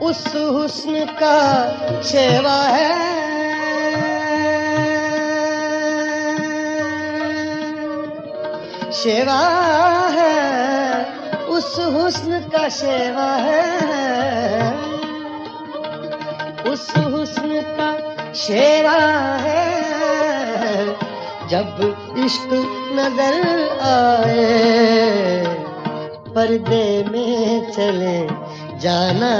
C: उस हुस्न का शेवा है शेवा है, उस हुस्न का शेवा है, उस हुस्न का शेवा है जब इश्क नजर आए, पर्दे में चले जाना,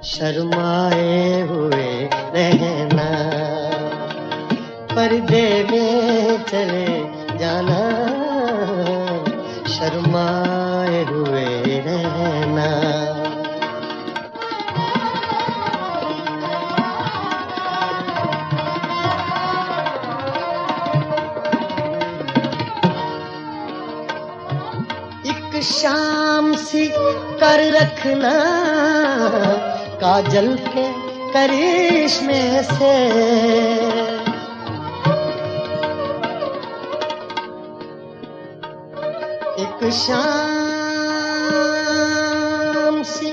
C: शर्माए हुए रहना, पर्दे में चले जाना, शर्माए हुए रहना। शाम सी कर रखना काजल के करिश्मे से, एक शाम सी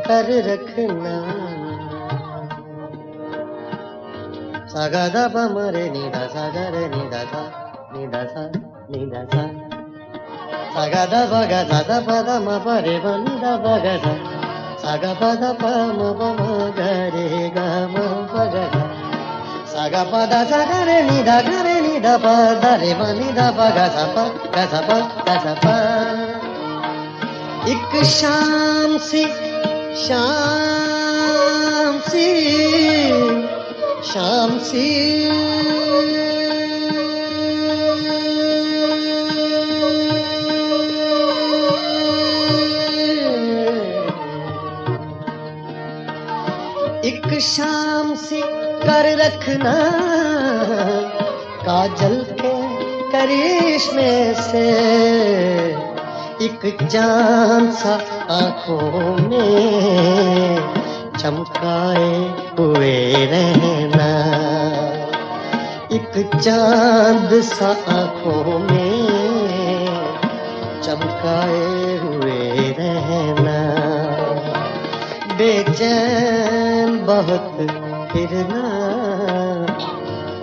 C: कर रखना, सागा दा मरे नीदा सागा रे नीदा सा नीदा सा नीदा सा, सागा दा बगा सा दा पा दा म प रे ब नीदा बगा सा, सागा पा दा प म प म ग रे ग म प ग सा, सागा पा दा सा ग रे नीदा प दा रे ब नीदा प ग सा प ग सा प ग सा प। एक शाम सी शाम सी शाम सी एक शाम सी कर रखना काजल के करिश्मे से, एक चांद सा आंखों में चमकाए हुए रहना, एक चांद सा आंखों में चमकाए हुए रहना, बेचैन बहुत फिरना,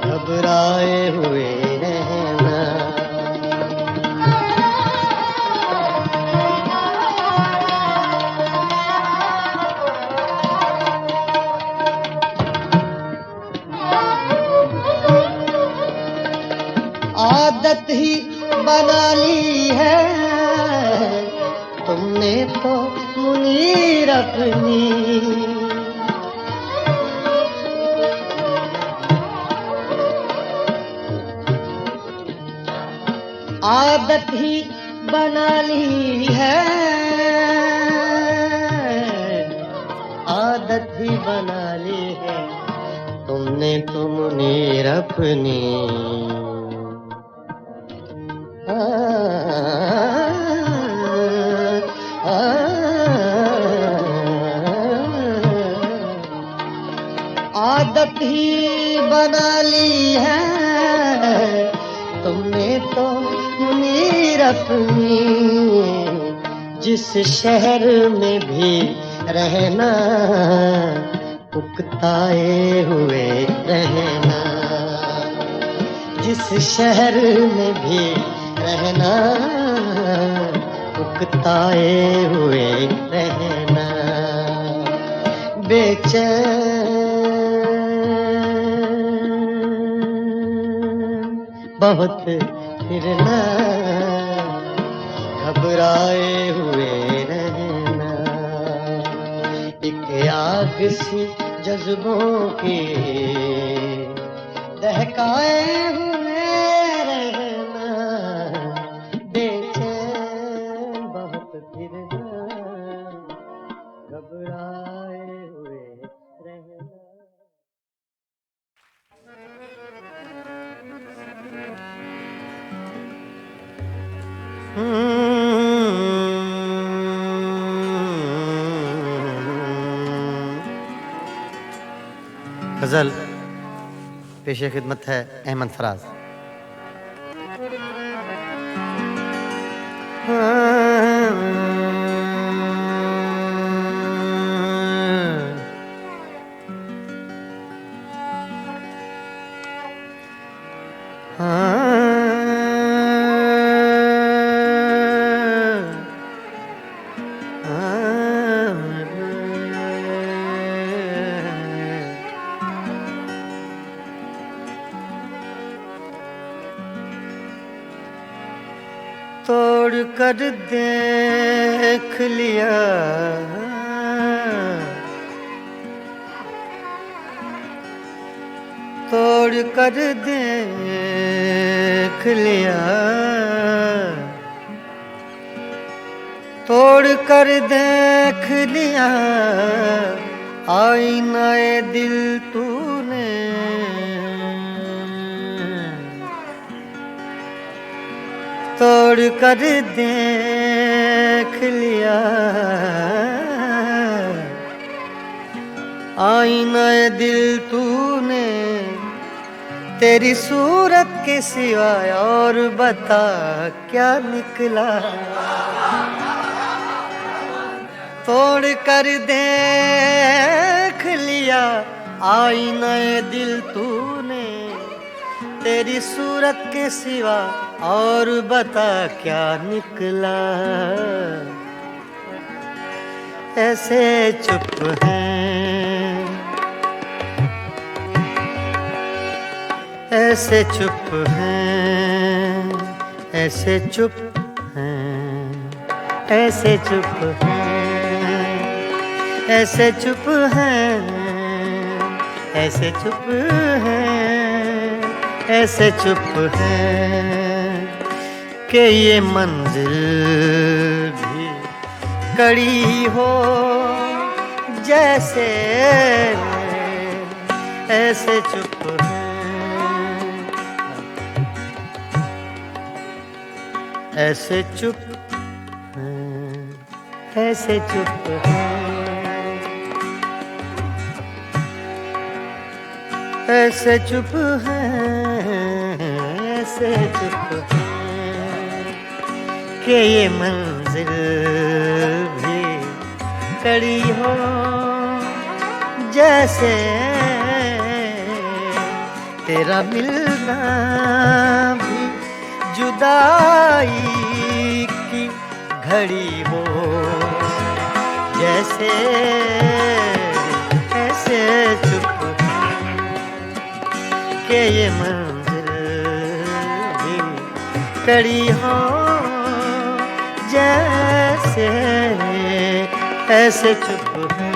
C: घबराए हुए रहना। आदत ही बना ली है तुमने तो मुनीर अपनी, आदत ही बना ली है, आदत ही बना ली है तुमने तो मुनीर अपनी, भी बना ली है तुमने तो मुनीर अपनी, जिस शहर में भी रहना उकताए हुए रहना, जिस शहर में भी रहना उकताए हुए रहना, बेचैन बहुत फिरना, घबराए हुए रहना, एक आग सी जज्बों की दहकाए हुए रहना, बेचैन बहुत फिरना, घबराए हुए रहना। गजल पेशे खिदमत है अहमद फराज। तोड़ कर देख लिया तोड़ कर देख लिया तोड़ कर देख लिया आईनाए दिल तूने, तोड़ कर देख लिया आईनाए दिल तूने, तेरी सूरत के सिवाय और बता क्या निकला। तोड़ कर देख लिया आईनाए दिल तूने, तेरी सूरत के सिवा और बता क्या निकला। ऐसे चुप हैं ऐसे चुप हैं ऐसे चुप हैं ऐसे चुप हैं ऐसे चुप हैं ऐसे चुप हैं ऐसे चुप हैं कि ये मंजिल भी कड़ी हो जैसे, ऐसे चुप हैं ऐसे चुप हैं ऐसे चुप हैं ऐसे चुप हैं ऐसे चुप हैं कि ये मंजिल भी कड़ी हो जैसे, तेरा मिलना भी जुदाई की घड़ी हो जैसे, ऐसे चुप के ये मंजिल भी कड़ी हो जैसे, ऐसे चुप हैं।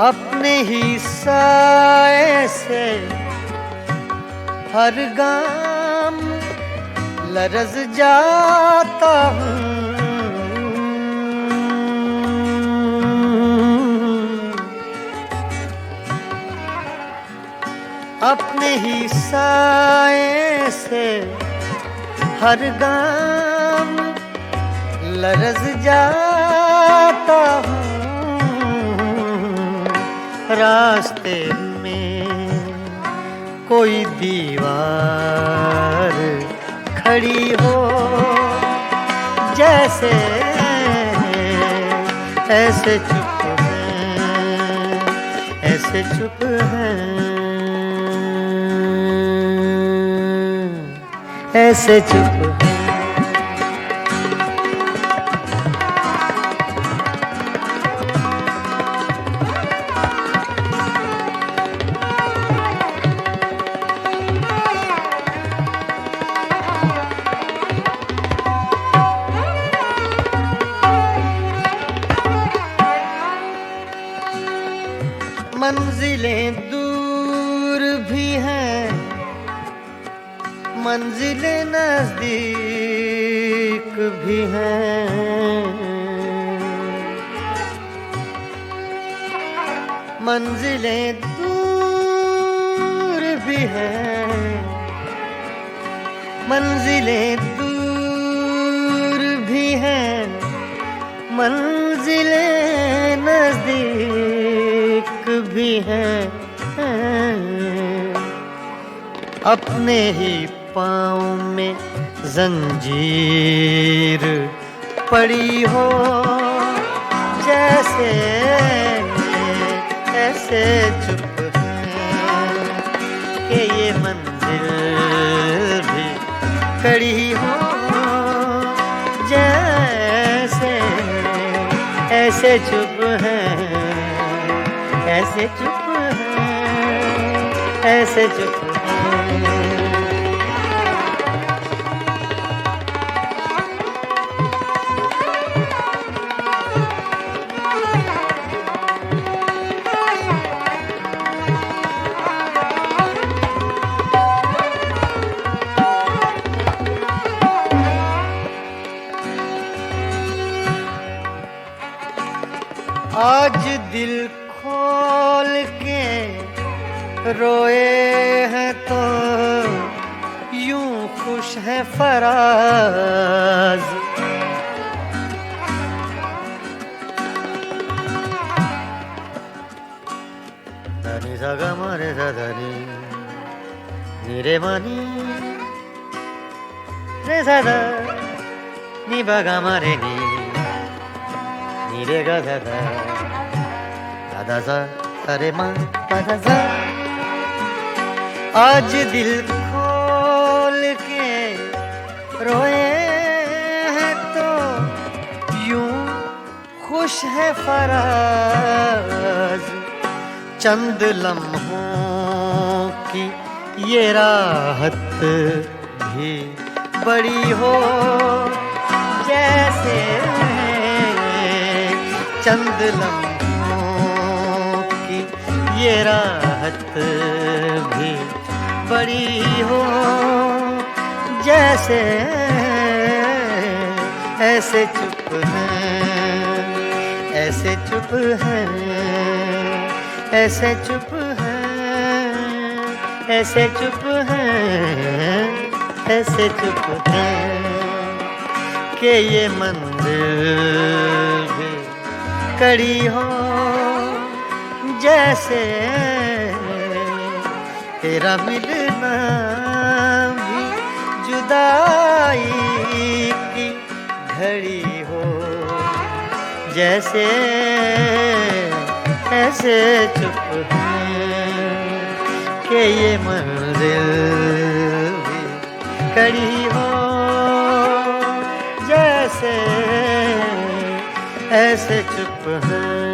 C: अपने ही साए से हर गाम
B: लरज़ जाता हूँ अपने ही साए से हर गाम लरज़ जाता हूँ रास्ते में कोई दीवार खड़ी हो जैसे ऐसे चुप हैं ऐसे चुप हैं ऐसे चुप हैं मंजिलें दूर भी हैं मंजिलें नजदीक भी हैं मंजिलें दूर भी हैं मंजिलें दूर भी हैं मंजिलें नजदीक भी हैं अपने ही पाँव में जंजीर पड़ी हो जैसे ऐसे चुप हैं कि ये मंजिल भी कड़ी हो जैसे ऐसे चुप हैं ऐसे चुप हैं ऐसे चुप हैं आज दिल खोल के रोए हैं तो यूं खुश है फराज धनी सगा मारे धनी नीरे मनी रे सदा नी बगा मारे नी नीरे गा सदा दादा सा अरे माँ दादा सा आज दिल खोल के रोए हैं तो यूं खुश है फराज चंद लम्हों की ये राहत भी बड़ी हो जैसे चंद लम्हों की ये राहत भी बड़ी हो जैसे ऐसे चुप हैं ऐसे चुप हैं ऐसे चुप हैं ऐसे चुप हैं ऐसे चुप हैं कि ये मंदिर भी कड़ी हो जैसे तेरा मिलना भी जुदाई की घड़ी हो जैसे ऐसे चुप हैं कि ये मंजिल भी कड़ी हो जैसे ऐसे चुप हैं